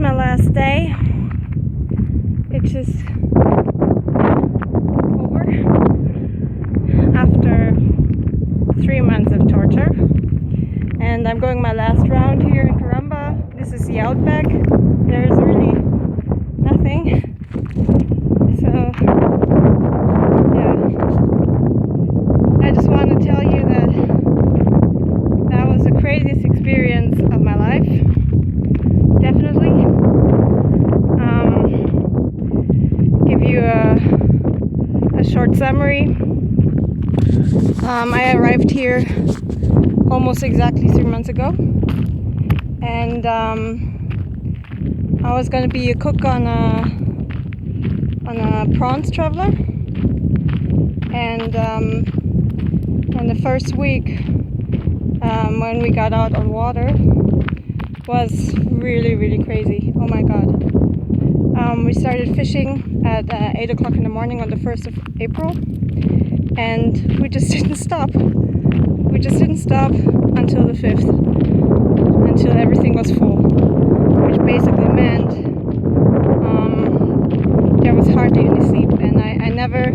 my last day, which is over after 3 months of torture. And I'm going my last round here in Karamba. This is the outback. There's really nothing. So, yeah. I just want to tell you that that was the craziest experience of my life. Definitely. Give you a short summary. I arrived here almost exactly 3 months ago, and I was going to be a cook on a prawns traveler, and the first week when we got out on water was really crazy. Oh my god. We started fishing at 8 o'clock in the morning on the 1st of April, and we just didn't stop. We just didn't stop until the 5th, until everything was full, which basically meant there was hardly any sleep, and I never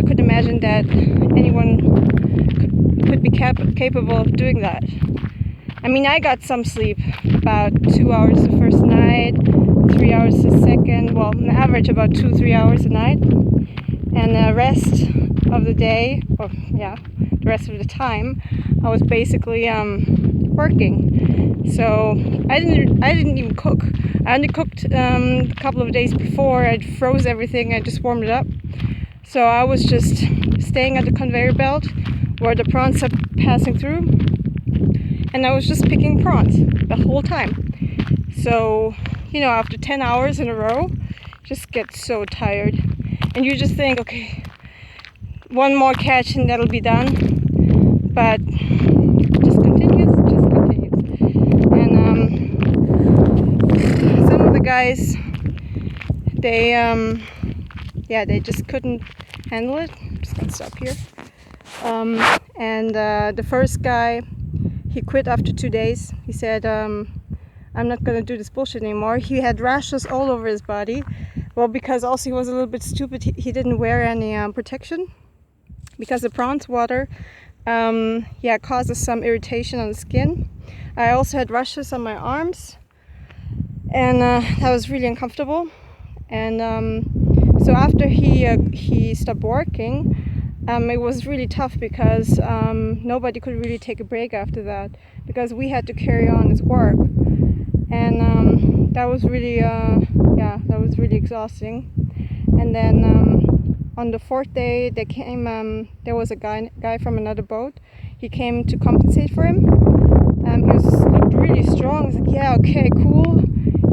could imagine that anyone could be capable of doing that. I mean, I got some sleep, about 2 hours the first night, 3 hours the second, well, on average about 2-3 hours a night, and the rest of the day, or yeah, the rest of the time, I was basically working. So I didn't even cook. I only cooked a couple of days before. I froze everything. I just warmed it up. So I was just staying at the conveyor belt where the prawns are passing through, and I was just picking prawns the whole time. So, you know, after 10 hours in a row, just get so tired, and you just think, okay, one more catch and that'll be done, but just continues. And some of the guys, they just couldn't handle it. I'm just gonna stop here. The first guy, he quit after 2 days. He said, I'm not gonna do this bullshit anymore. He had rashes all over his body. Well, because also he was a little bit stupid. He didn't wear any protection, because the prawns water causes some irritation on the skin. I also had rashes on my arms, and that was really uncomfortable. And so after he stopped working, it was really tough, because nobody could really take a break after that, because we had to carry on his work, and that was really exhausting. And then on the 4th day, there was a guy from another boat. He came to compensate for him. He looked really strong. I was like, yeah, okay, cool.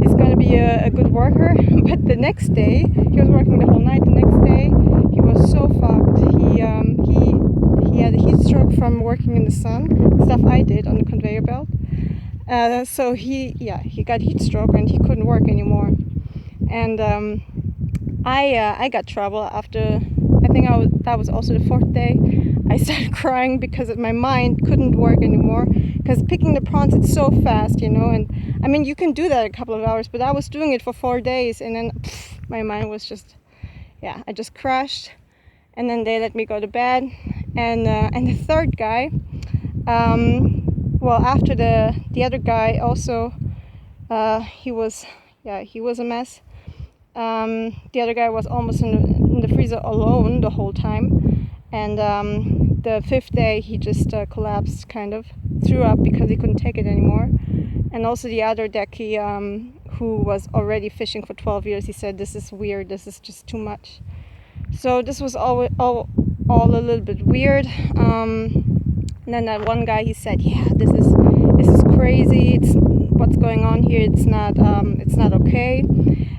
He's going to be a good worker. But the next day, he was working the whole night. The next day, he was so fucked. He had a heat stroke from working in the sun, stuff I did on the conveyor belt. So he got heat stroke and he couldn't work anymore. And I got trouble after, I think that was also the 4th day. I started crying because my mind couldn't work anymore, because picking the prawns, it's so fast, you know, and I mean, you can do that a couple of hours, but I was doing it for 4 days, and then my mind was just, I just crashed. And then they let me go to bed. And the third guy, after the other guy also, he was a mess. The other guy was almost in the freezer alone the whole time, and the 5th day he just collapsed, kind of threw up because he couldn't take it anymore. And also the other decky, who was already fishing for 12 years, he said, this is weird, this is just too much. So this was all a little bit weird. And then that one guy, he said, yeah, this is crazy, it's what's going on here, it's not okay.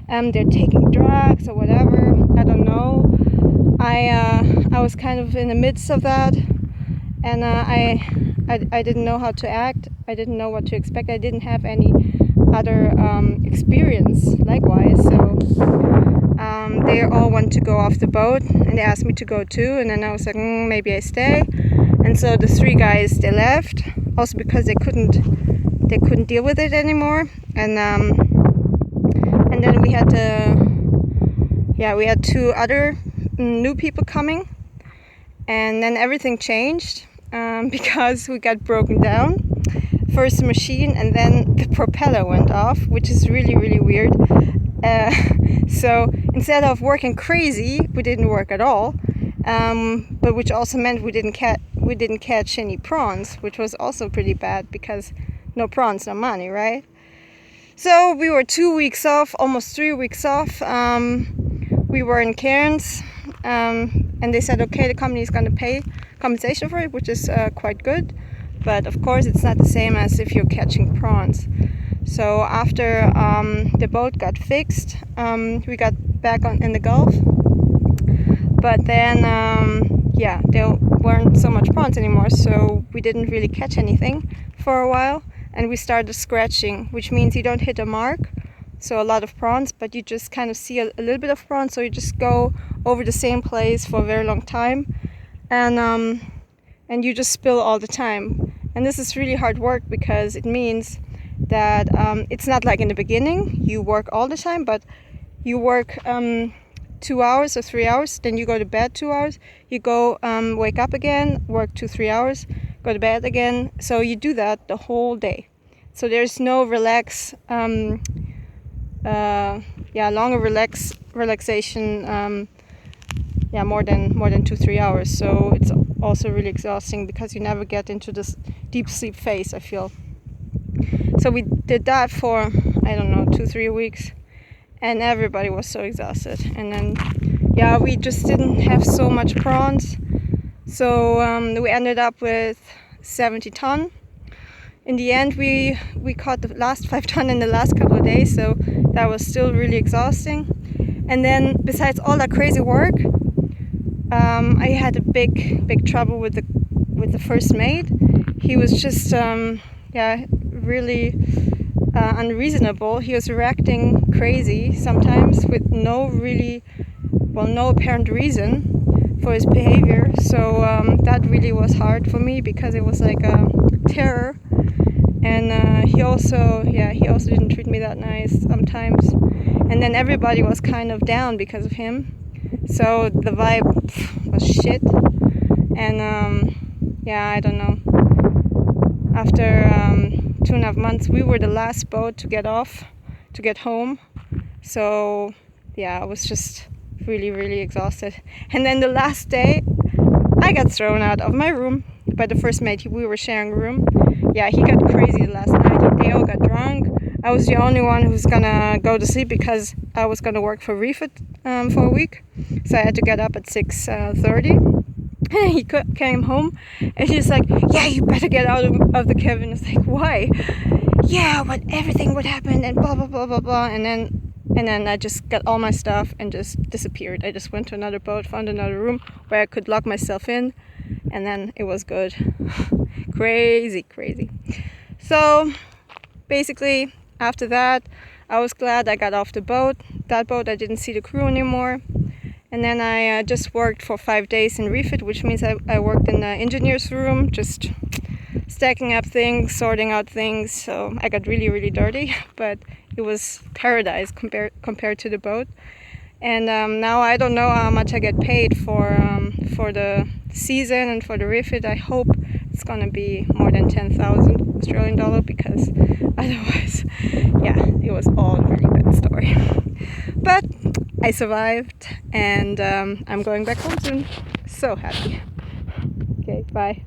They're taking drugs or whatever, I don't know. I was kind of in the midst of that, and I didn't know how to act. I didn't know what to expect. I didn't have any other experience likewise, so they all want to go off the boat, and they asked me to go too, and then I was like, maybe I stay. And so the 3 guys, they left, also because they couldn't deal with it anymore. And and then we had we had 2 other new people coming, and then everything changed because we got broken down. First the machine, and then the propeller went off, which is really, really weird. So instead of working crazy, we didn't work at all, but which also meant we didn't catch any prawns, which was also pretty bad because no prawns, no money, right? So we were 2 weeks off, almost 3 weeks off. We were in Cairns, and they said, okay, the company is going to pay compensation for it, which is quite good. But of course, it's not the same as if you're catching prawns. So after the boat got fixed, we got back in the Gulf. But then, there weren't so much prawns anymore, so we didn't really catch anything for a while. And we started scratching, which means you don't hit a mark, so a lot of prawns, but you just kind of see a little bit of prawns, so you just go over the same place for a very long time, and you just spill all the time. And this is really hard work because it means that it's not like in the beginning, you work all the time, but you work 2 hours or 3 hours, then you go to bed 2 hours, you go wake up again, work 2-3 hours, go to bed again. So you do that the whole day. So there's no longer relaxation. More than 2-3 hours. So it's also really exhausting because you never get into this deep sleep phase, I feel. So we did that for, I don't know, 2-3 weeks, and everybody was so exhausted. And then, we just didn't have so much prawns. So we ended up with 70 ton. In the end, we caught the last 5 ton in the last couple of days, so that was still really exhausting. And then, besides all that crazy work, I had a big trouble with the first mate. He was just really unreasonable. He was reacting crazy sometimes with no apparent reason for his behavior. So that really was hard for me because it was like a terror. And he also didn't treat me that nice sometimes. And then everybody was kind of down because of him. So the vibe was shit. And I don't know. After 2.5 months, we were the last boat to get home. So I was just really, really exhausted. And then the last day, I got thrown out of my room by the first mate. We were sharing a room. He got crazy the last night. They all got drunk. I was the only one who's gonna go to sleep because I was gonna work for refit for a week. So I had to get up at 6:30. He came home and he's like, you better get out of the cabin. It's like, why? But everything would happen and blah, blah, blah, blah, blah. And then I just got all my stuff and just disappeared. I just went to another boat, found another room where I could lock myself in, and then it was good. Crazy. So basically, after that, I was glad I got off the boat. That boat, I didn't see the crew anymore. And then I just worked for 5 days in refit, which means I worked in the engineer's room, just stacking up things, sorting out things. So I got really, really dirty, but it was paradise compared to the boat. And now I don't know how much I get paid for the season and for the refit. I hope it's gonna be more than 10,000 Australian dollar, because otherwise, it was all a really bad story. But I survived, and I'm going back home soon. So happy. Okay, bye.